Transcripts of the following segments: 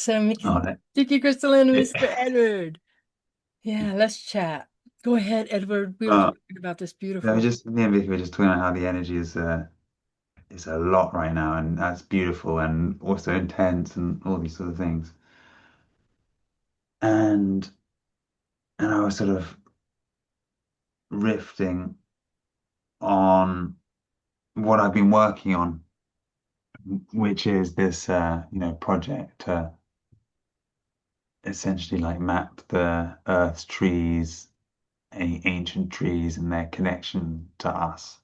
So, All right. Vicky Crystal and Mr. Edward. Yeah, let's chat. Go ahead, Edward. We were Uh, talking about this yeah, beautiful. me and Vicky were just talking about how the energy is a lot right now, and that's beautiful and also intense and all these sort of things. And and I was sort of riffing on what I've been working on, which is this project to essentially like map the Earth's trees, ancient trees, and their connection to us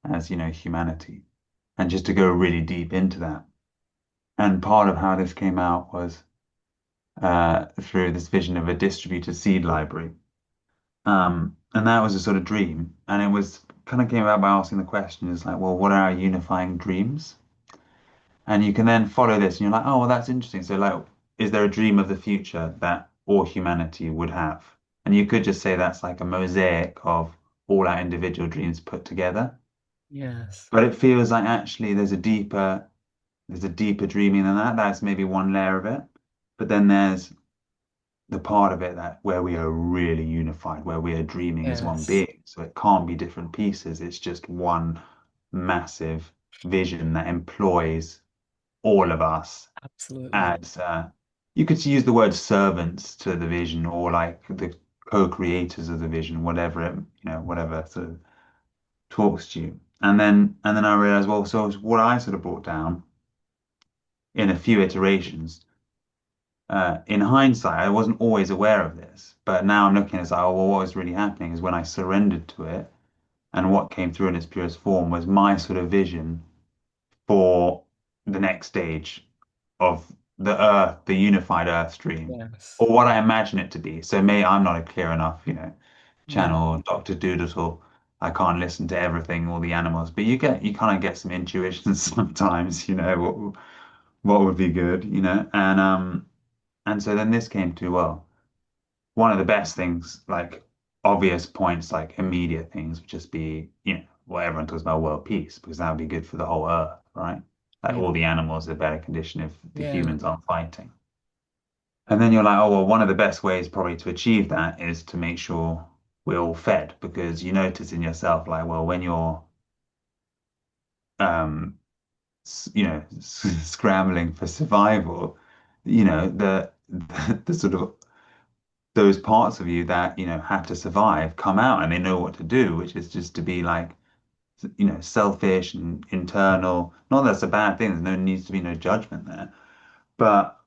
as humanity, and just to go really deep into that. And part of how this came out was through this vision of a distributed seed library. And that was a sort of dream. And it was kind of came about by asking the question is like, well, what are our unifying dreams? And you can then follow this and you're like, oh, well, that's interesting. So, like, is there a dream of the future that all humanity would have? And you could just say that's like a mosaic of all our individual dreams put together. Yes. But it feels like actually there's a deeper dreaming than that. That's maybe one layer of it. But then there's the part of it that where we are really unified, where we are dreaming as one Yes. being. So it can't be different pieces. It's just one massive vision that employs all of us Absolutely. as you could use the word servants to the vision or like the co-creators of the vision, whatever it, whatever sort of talks to you. And then I realized, well, so what I sort of brought down in a few iterations in hindsight, I wasn't always aware of this, but now I'm looking at it as like, oh, well, what was really happening is when I surrendered to it, and what came through in its purest form was my sort of vision for the next stage of the Earth, the unified Earth stream, Yes. or what I imagine it to be. So maybe I'm not a clear enough, Yeah. channel Dr. Doolittle. I can't listen to everything, all the animals, but you kind of get some intuitions sometimes, what would be good, and so then this came to, well, one of the best things, like obvious points, like immediate things, would just be, well, everyone talks about world peace because that would be good for the whole earth, right? Like Yeah. all the animals are better condition if the Yeah. humans aren't fighting. And then you're like, oh, well, one of the best ways probably to achieve that is to make sure we're all fed because you notice in yourself, like, well, when you're, um, scrambling for survival, the sort of those parts of you that have to survive come out and they know what to do, which is just to be like selfish and internal. Not that that's a bad thing. There's no needs to be no judgment there, but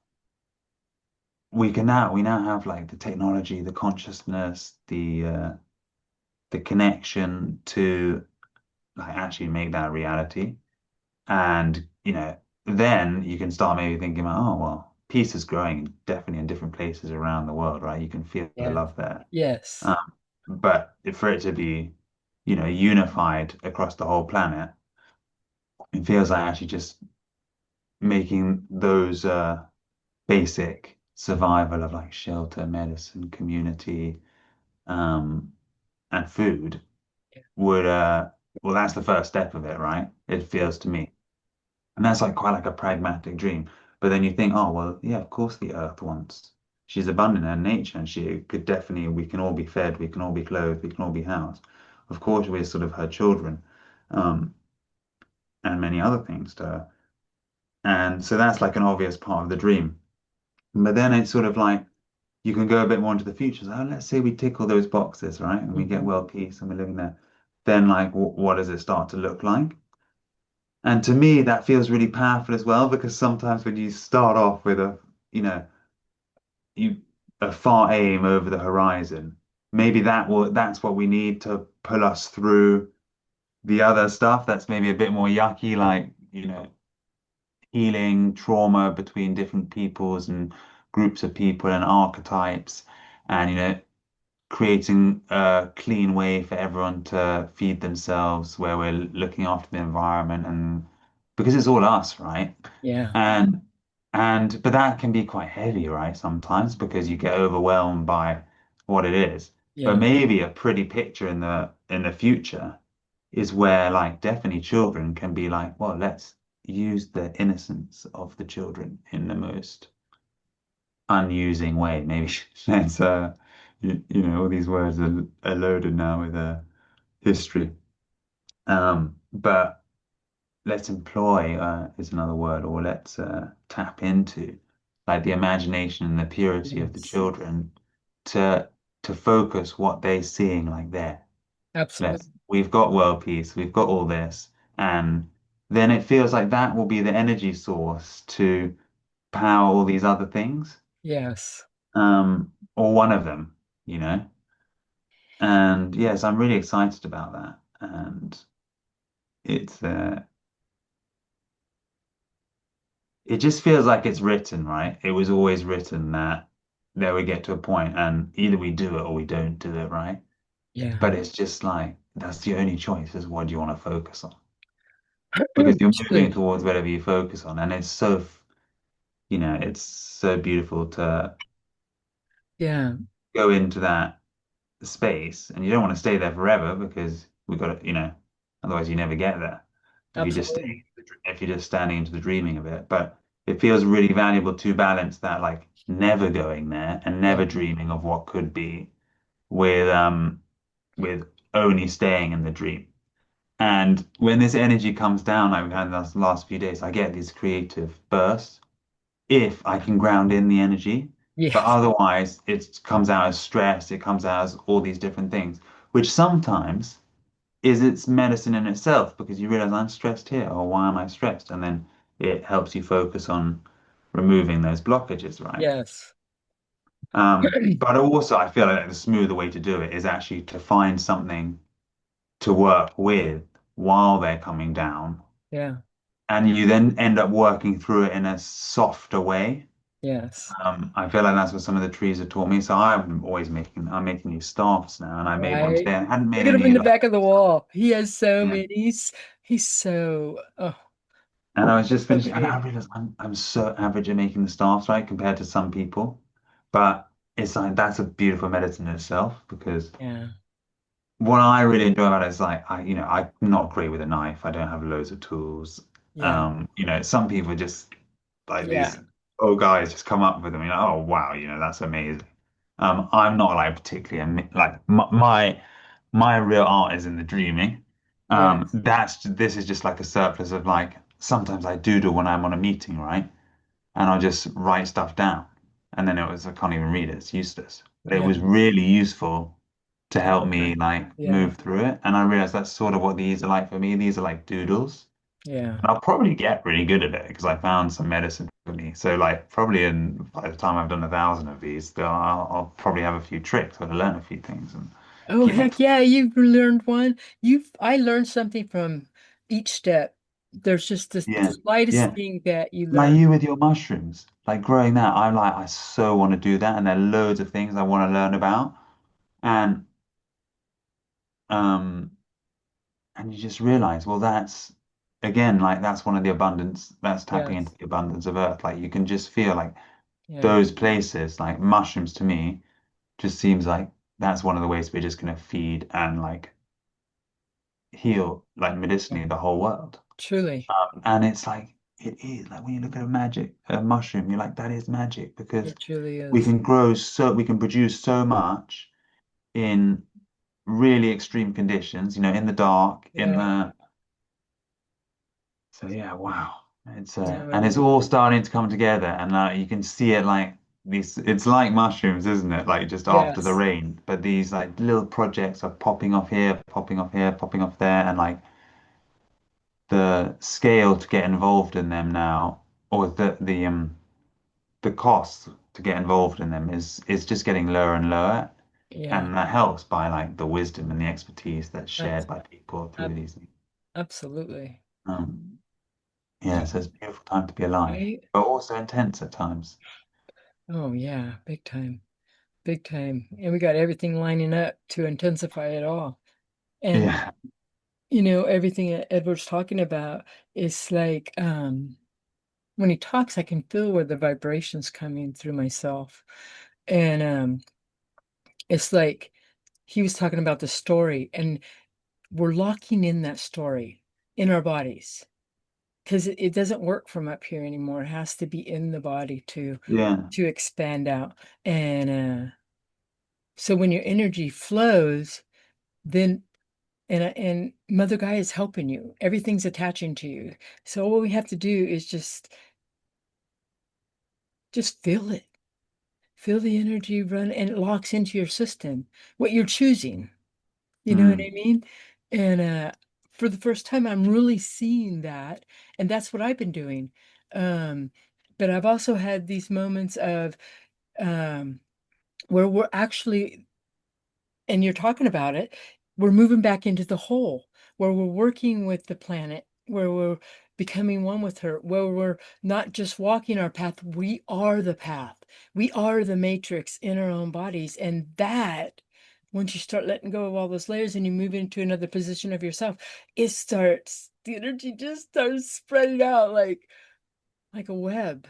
we now have like the technology, the consciousness, the connection to like actually make that reality. And then you can start maybe thinking about, oh well, peace is growing definitely in different places around the world, right? You can feel the Yeah. love there. Yes. But for it to be, unified across the whole planet, it feels like actually just making those basic survival of like shelter, medicine, community, um, and food would well, that's the first step of it, right? It Yeah. feels to me. And that's like quite like a pragmatic dream. But then you think, oh well, yeah, of course the earth wants. She's abundant in nature and she could definitely we can all be fed, we can all be clothed, we can all be housed. Of course we're sort of her children. Um, and many other things to her. And so that's like an obvious part of the dream. But then it's sort of like you can go a bit more into the future. So let's say we tick all those boxes, right? And we get Mhm. world peace and we're living there. Then like what does it start to look like? And to me, that feels really powerful as well, because sometimes when you start off with you know, you a far aim over the horizon, maybe that's what we need to pull us through the other stuff that's maybe a bit more yucky, like, healing trauma between different peoples and groups of people and archetypes, and creating a clean way for everyone to feed themselves, where we're looking after the environment, and because it's all us, right? Yeah. And but that can be quite heavy, right? Sometimes because you get overwhelmed by what it is. But Yeah. maybe a pretty picture in the future is where like definitely children can be like, well, let's use the innocence of the children in the most. unusing way. Maybe let's you know, all these words are loaded now with history. But let's employ is another word, or let's tap into like the imagination and the purity of the Yes, children to focus what they're seeing like there. absolutely. We've got world peace, we've got all this, and then it feels like that will be the energy source to power all these other things, Yes. or one of them, you know. And yes, I'm really excited about that. And it's it just feels like it's written, right? It was always written that there we get to a point and either we do it or we don't do it, right? Yeah. But it's just like that's the only choice is what do you want to focus on? Because you're moving Truly. towards whatever you focus on. And it's so, you know, it's so beautiful to Yeah. go into that space and you don't want to stay there forever because we've got to, you know, otherwise you never get there if you just Absolutely. if you're just standing into the dreaming of it. But it feels really valuable to balance that like never going there and Yeah. never dreaming of what could be with with only staying in the dream. And when this energy comes down, like we've had the last few days, I get these creative bursts if I can ground in the energy. But Yes. otherwise, it comes out as stress, it comes out as all these different things, which sometimes is its medicine in itself because you realize I'm stressed here, or why am I stressed? And then it helps you focus on removing those blockages, right? Yes. But also, I feel like the smoother way to do it is actually to find something to work with while they're coming down, Yeah. and you then end up working through it in a softer way. Yes. I feel like that's what some of the trees have taught me. So I'm making these staffs now, and I made one Right. today. I hadn't made Look at him in any the like, back of the wall. He has so yeah. many. He's so oh And I was just so finishing, and I big. realized I'm so average at making the staffs, right, compared to some people. But it's like that's a beautiful medicine in itself because Yeah. what I really enjoy about it is like you know, I'm not great with a knife. I don't have loads of tools. Yeah. You know, some people just like Yeah. these old guys just come up with them. You know, oh wow, you know, that's amazing. I'm not like particularly like my real art is in the dreaming. Yes. This is just like a surplus of like sometimes I doodle when I'm on a meeting, right? And I'll just write stuff down. And then it was I can't even read it, it's useless. But it Yeah. was really useful to To help me like yeah. move through it. And I realized that's sort of what these are like for me. These are like doodles. Yeah. And I'll probably get really good at it because I found some medicine for me. So like probably by the time I've done 1,000 of these, I'll probably have a few tricks. I'll learn a few things and Oh keep my heck yeah, you've learned one. I learned something from each step. There's just the yeah, slightest yeah. thing that you Like learn. you with your mushrooms, like growing that, I so want to do that, and there are loads of things I want to learn about, and um, and you just realize, well, that's again, like that's one of the abundance, that's tapping into Yes. the abundance of earth. Like you can just feel like Yeah. those places, like mushrooms to me, just seems like that's one of the ways we're just gonna feed and like heal, like Yeah. medicinally, the whole world. Truly. And it's like it is like when you look at a mushroom, you're like, that is magic because It truly is. we can produce so much in really extreme conditions, you know, in the dark, in Yeah. the so yeah, wow. It's No, and it's all starting to come together and you can see it like these it's like mushrooms, isn't it? Like just after the yes. rain. But these like little projects are popping off here, popping off here, popping off there, and like the scale to get involved in them now, or the cost to get involved in them is just getting lower and lower. Yeah. And that helps by like the wisdom and the expertise that's shared Abs by people through ab these things. absolutely. Um, yeah, so it's a beautiful time to be alive, Right? but also intense at times. Oh yeah, big time. Big time. And we got everything lining up to intensify it all. And Yeah, everything that Edward's talking about is like when he talks, I can feel where the vibrations coming through myself. And it's like he was talking about the story, and we're locking in that story in our bodies. because it doesn't work from up here anymore. It has to be in the body Yeah. to expand out. And so when your energy flows, then and Mother Gaia is helping you. Everything's attaching to you. So all we have to do is just feel it. Feel the energy run and it locks into your system. What you're choosing. You know what Mm. I mean? And for the first time, I'm really seeing that. And that's what I've been doing. Um, but I've also had these moments of um, where we're actually, and you're talking about it, we're moving back into the whole, where we're working with the planet, where we're becoming one with her, where we're not just walking our path, we are the path. We are the matrix in our own bodies. And that, once you start letting go of all those layers and you move into another position of yourself, the energy just starts spreading out like a web.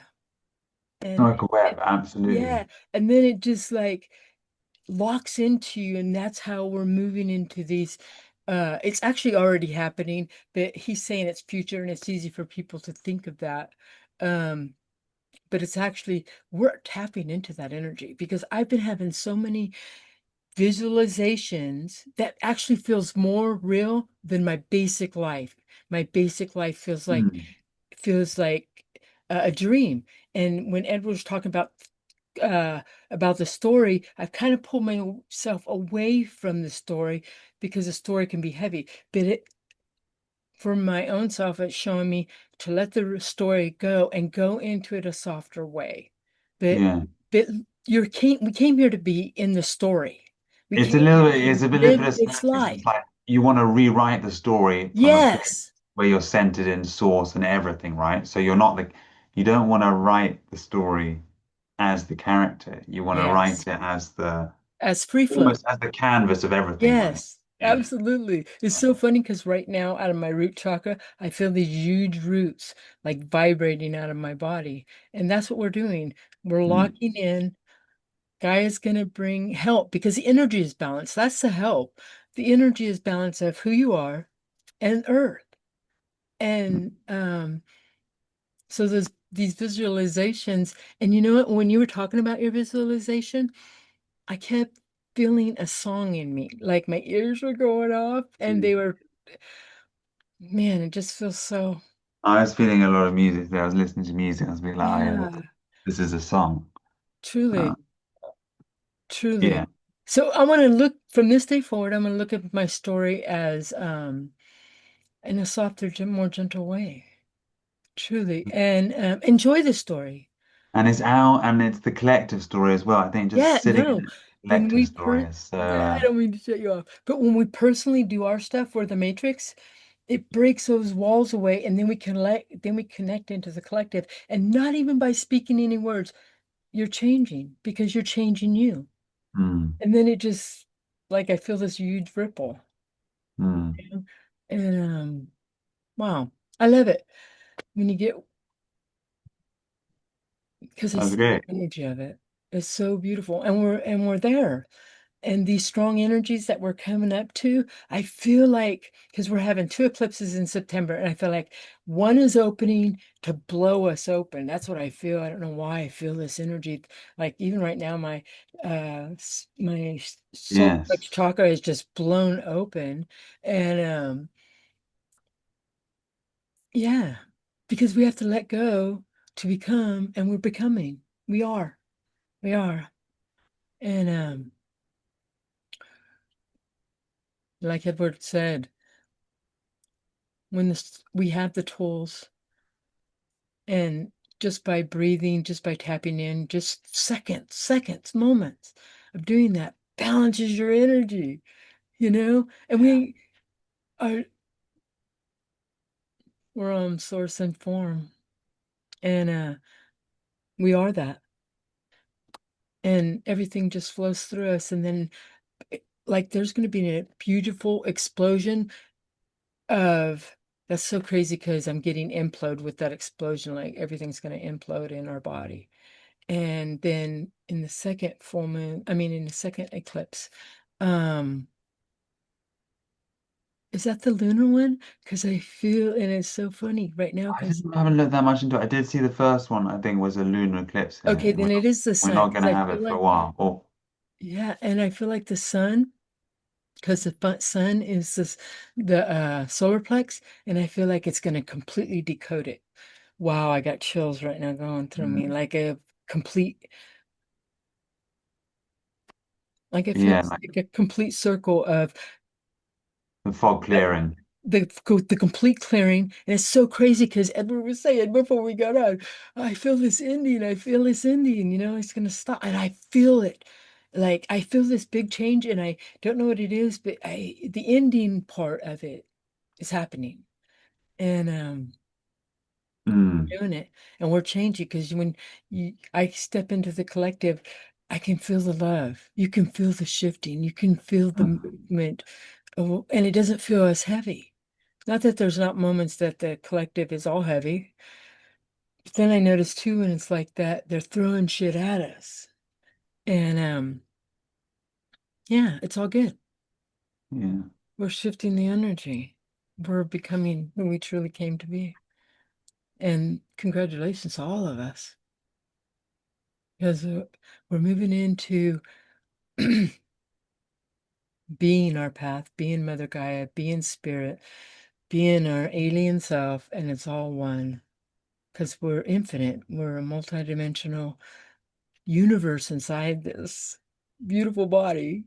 And Like a web, it, absolutely. yeah, and then it just like locks into you, and that's how we're moving into these it's actually already happening, but he's saying it's future and it's easy for people to think of that. um but it's actually we're tapping into that energy because I've been having so many visualizations that actually feels more real than my basic life. My basic life Mm. feels like a dream. And when Edward was talking uh about the story, I've kind of pulled myself away from the story because the story can be heavy. But it for my own self, it's showing me to let the story go and go into it a softer way. But Yeah. but we came here to be in the story. We It's a came little here bit, it's to a little live bit of its semantics. It's life. like you want to rewrite the story from a place Yes. where you're centered in source and everything, right? So you're not you don't want to write the story as the character. You want to write Yes. it as As free flow. almost as the canvas of everything, right? Yes, Yeah. absolutely. It's Yeah. so funny because right now, out of my root chakra, I feel these huge roots like vibrating out of my body. And that's what we're doing. We're Mm. locking in. Gaia's going to bring help because the energy is balanced. That's the help. The energy is balance of who you are and Earth. And so there's these visualizations. And you know what? When you were talking about your visualization, I kept feeling a song in me. Like my ears were going off and Mm. they were, man, it just feels so, I was feeling a lot of music there. I was listening to music. I was being like, oh, yeah, yeah, this is a song. Uh, truly, yeah. truly. So I want to look from this day forward, I'm going to look at my story as in a softer, more gentle way, truly, and enjoy the story. And it's out and it's the collective story as well. I think just Yeah, sitting in no, the when collective we story is so, I don't mean to shut you off, but when we personally do our stuff for the Matrix, it breaks those walls away, and then we connect into the collective, and not even by speaking any words, you're changing because you're changing you. mm, And then it just like I feel this huge ripple. mm. You know? And wow, I love it when you get because I That's see great. the energy of it. It's so beautiful. And we're there. And these strong energies that we're coming up to, I feel like because we're having two eclipses in September, and I feel like one is opening to blow us open. That's what I feel. I don't know why I feel this energy. Like even right now, my solar Yes. plex chakra is just blown open. And yeah, because we have to let go to become, and we're becoming. We are. We are. And like Edward said, we have the tools, and just by breathing, just by tapping in, just seconds, moments of doing that balances your energy, you know? And are we're on source and form. And we are that. And everything just flows through us. And then like there's gonna be a beautiful explosion of that's so crazy because I'm getting implode with that explosion, like everything's gonna implode in our body. And then in the second full moon, I mean in the second eclipse, um, Is that the lunar one? Because I feel, and it's so funny right now because, I haven't looked that much into it. I did see the first one, I think, was a lunar eclipse here. okay, then it is the We're sun not because going to I have feel it for a like, while. Oh, yeah, and I feel like the sun, because the sun is the solar plex, and I feel like it's going to completely decode it. Wow, I got chills right now going through me, mm. like a complete, like it Yeah, feels like like a complete circle of the fog uh, clearing. the complete clearing. And it's so crazy because Edward was saying before we got on, I feel this Indian, it's gonna stop. And I feel it. Like I feel this big change and I don't know what it is, but the Indian part of it is happening. And Mm. doing it and we're changing because when I step into the collective, I can feel the love. You can feel the shifting. You can feel the movement. And it doesn't feel as heavy. Not that there's not moments that the collective is all heavy, but then I notice too, and it's like that they're throwing shit at us. And yeah, it's all good. Yeah. We're shifting the energy. We're becoming who we truly came to be. And congratulations to all of us. Because we're moving into being our path, being Mother Gaia, being spirit, being our alien self, and it's all one. Because we're infinite. We're a multidimensional universe inside this beautiful body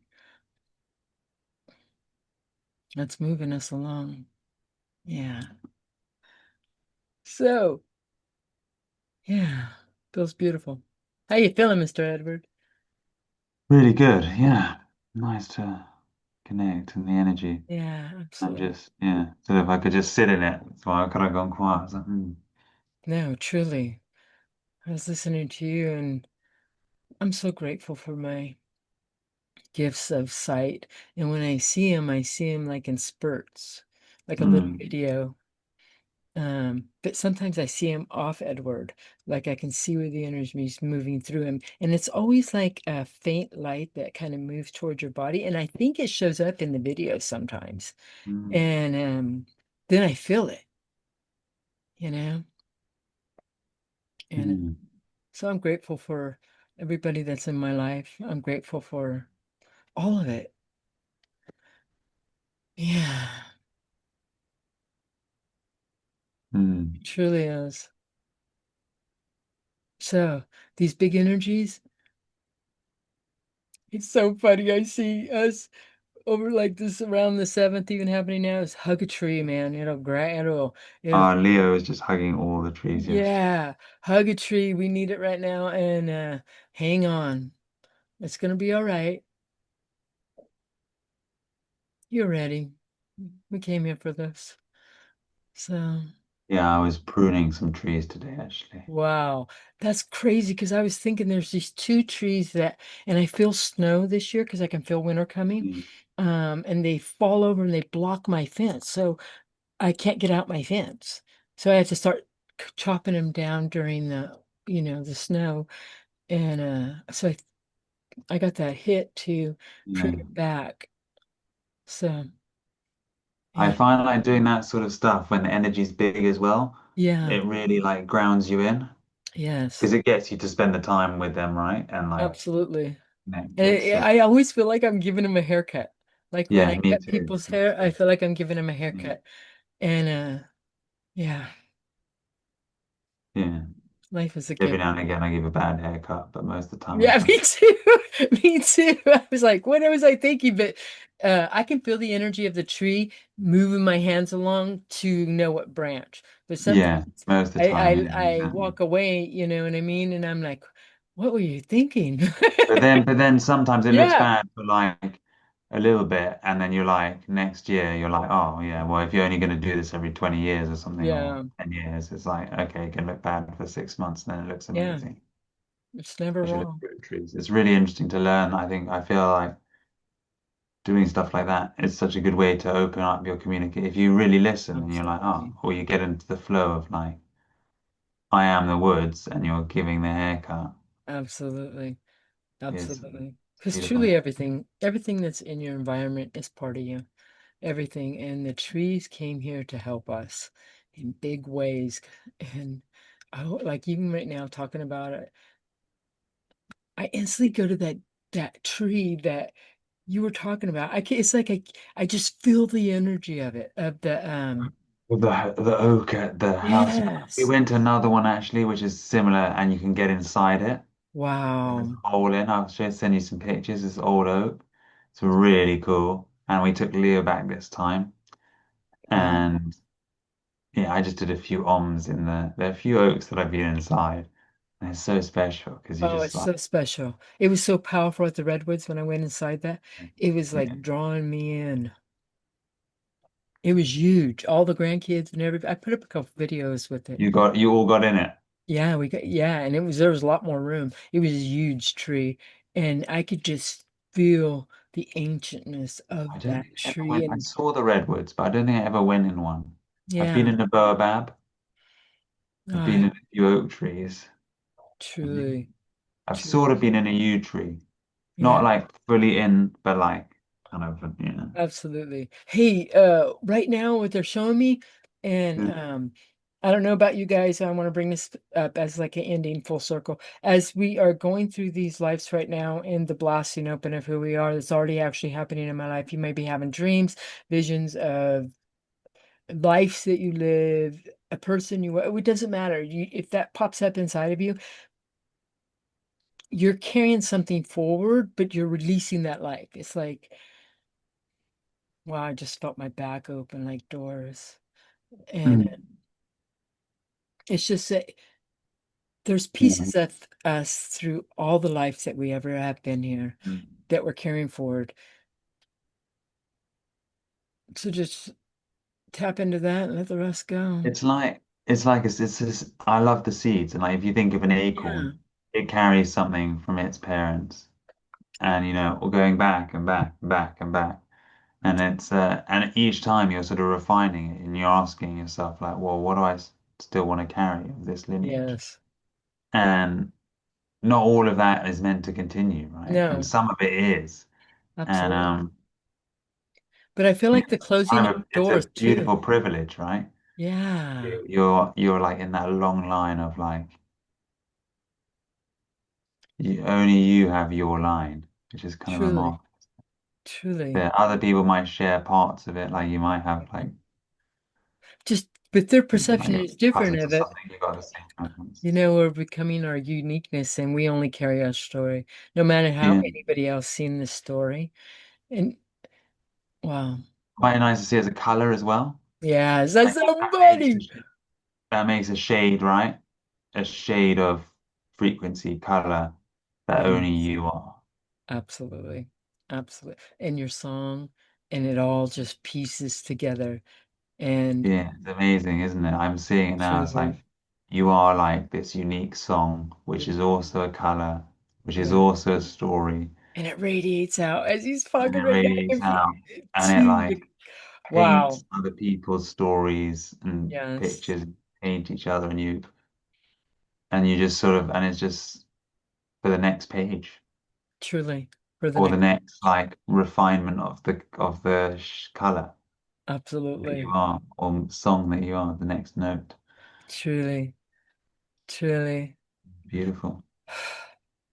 that's moving us along. Yeah. So, yeah, feels beautiful. How you feeling, Mr. Edward? Really good. Yeah. Nice to connect and the energy. Yeah, I'm absolutely. just, yeah. So if I could just sit in it, so I could have gone quiet. I was like, No, truly. I was listening to you and I'm so grateful for my gifts of sight. And when I see them like in spurts, like a little mm, video. But sometimes I see him off Edward, like I can see where the energy is moving through him, and it's always like a faint light that kind of moves towards your body, and I think it shows up in the video sometimes, mm, and then I feel it, you know, and mm, so I'm grateful for everybody that's in my life. I'm grateful for all of it. Yeah, mm. it truly is. So these big energies, it's so funny. I see us over like this around the 7th even happening now is hug a tree, man. It'll Leo is just hugging all the trees. Yes. yeah, hug a tree. We need it right now and hang on. It's gonna be all right. You're ready. We came here for this. So Yeah, I was pruning some trees today, actually. wow. That's crazy because I was thinking there's these two trees that and I feel snow this year because I can feel winter coming. Mm, And they fall over and they block my fence. So I can't get out my fence. So I have to start chopping them down during the snow. And so I got that hit to prune yeah. it back. So I yeah, find like doing that sort of stuff when the energy's big as well, yeah, it really like grounds you in yes, because it gets you to spend the time with them, right? And like, absolutely. And it's I always feel like I'm giving him a haircut. Like when yeah, I me cut too. people's hair, I feel like I'm giving him a Yeah, haircut. And yeah, yeah. life is a Every gift. now and again, I give a bad haircut, but most of the time, I'm Yeah, fine. me too. Me too. I was like, what was I thinking? But I can feel the energy of the tree moving my hands along to know what branch. But Yeah, sometimes most of the I time, I, yeah, I exactly. walk away, you know what I mean? And I'm like, what were you thinking? But then sometimes it looks Yeah, bad for like a little bit, and then you're like next year you're like, oh yeah, well if you're only going to do this every 20 years or something or yeah, 10 years, it's like okay, it can look bad for 6 months, and then it looks yeah. amazing. It's never Especially with wrong. fruit trees. It's really interesting to learn. I feel like doing stuff like that is such a good way to open up your communicate. If you really listen and you're like, oh, Absolutely. or you get into the flow of like, I am the woods, and you're giving the haircut Absolutely. is Absolutely. Because beautiful. truly everything that's in your environment is part of you. everything. And the trees came here to help us in big ways. And like even right now talking about it, I instantly go to that tree that you were talking about. It's like I just feel the energy of it, of the With the oak at the house. We yes. went to another one actually, which is similar, and you can get inside it. There's Wow. a hole in. I'll send you some pictures. It's old oak. It's really cool. And we took Leo back this time. Wow. And yeah, I just did a few ohms in the. There are a few oaks that I've been inside. And it's so special because you Oh, just it's like, so special. It was so powerful at the Redwoods when I went inside that. It was yeah. like drawing me in. It was huge. All the grandkids and everybody. I put up a couple videos with it. You all got in it. Yeah, and there was a lot more room. It was a huge tree, and I could just feel the ancientness I of don't that think I ever tree. went. I And saw the redwoods, but I don't think I ever went in one. I've been yeah, in the baobab. I've been I in a few oak trees. truly, I've sort truly, of been in a yew tree. Not yeah. like fully in, but like kind of, you know. Absolutely. Hey, right now what they're showing me, and Mm. I don't know about you guys, I want to bring this up as like an ending full circle. As we are going through these lives right now in the blasting open of who we are, that's already actually happening in my life. You may be having dreams, visions of lives that you live, a person it doesn't matter. If that pops up inside of you, you're carrying something forward, but you're releasing that life. It's like, wow, I just felt my back open like doors. And Mm. it's just that there's Yeah. pieces of us through all the lives that we ever have been here Mm. that we're carrying forward. So just tap into that and let the rest go. It's I love the seeds, and like if you think of an Yeah, acorn, it carries something from its parents, and or going back and back and back and back. And each time you're sort of refining it and you're asking yourself like, well, what do still want to carry of this lineage? yes. And not all of that is meant to continue, right? And No, some of it is. And absolutely. But I feel yeah, like the closing of it's a doors too. beautiful privilege, right? Yeah, You're like in that long line of like only you have your line, which is kind of truly, remarkable. truly. There, other people might share parts of it, like you might have like Just but their like perception your is different cousins or of it. something, you got the same preference. We're becoming our uniqueness and we only carry our story, no matter how Yeah. anybody else seen the story. And wow. Quite nice to see as a color as well. Yes, that's Like so funny. that makes a shade, right? A shade of frequency, color that only Yes, you are. absolutely. Absolutely. And your song, and it all just pieces together. And Yeah, it's amazing, isn't it? I'm seeing it now. It's truly, like you are like this unique song, which is also a color, which is yeah. also a story, And it radiates out as he's and talking it right now. radiates out, and it To the like wow. paints other people's stories and Yes, pictures, paint each other, and you just sort of, and it's just for the next page truly. For the or the next, next like refinement of the color that you absolutely. are or song that you are, the next note. Truly, truly. Beautiful.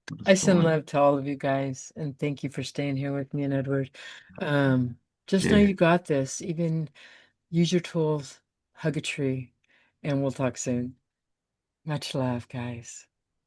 What a I send story. love to all of you guys and thank you for staying here with me and Edward. Just know Cheers. you got this. Even use your tools, hug a tree, and we'll talk soon. Much love, guys.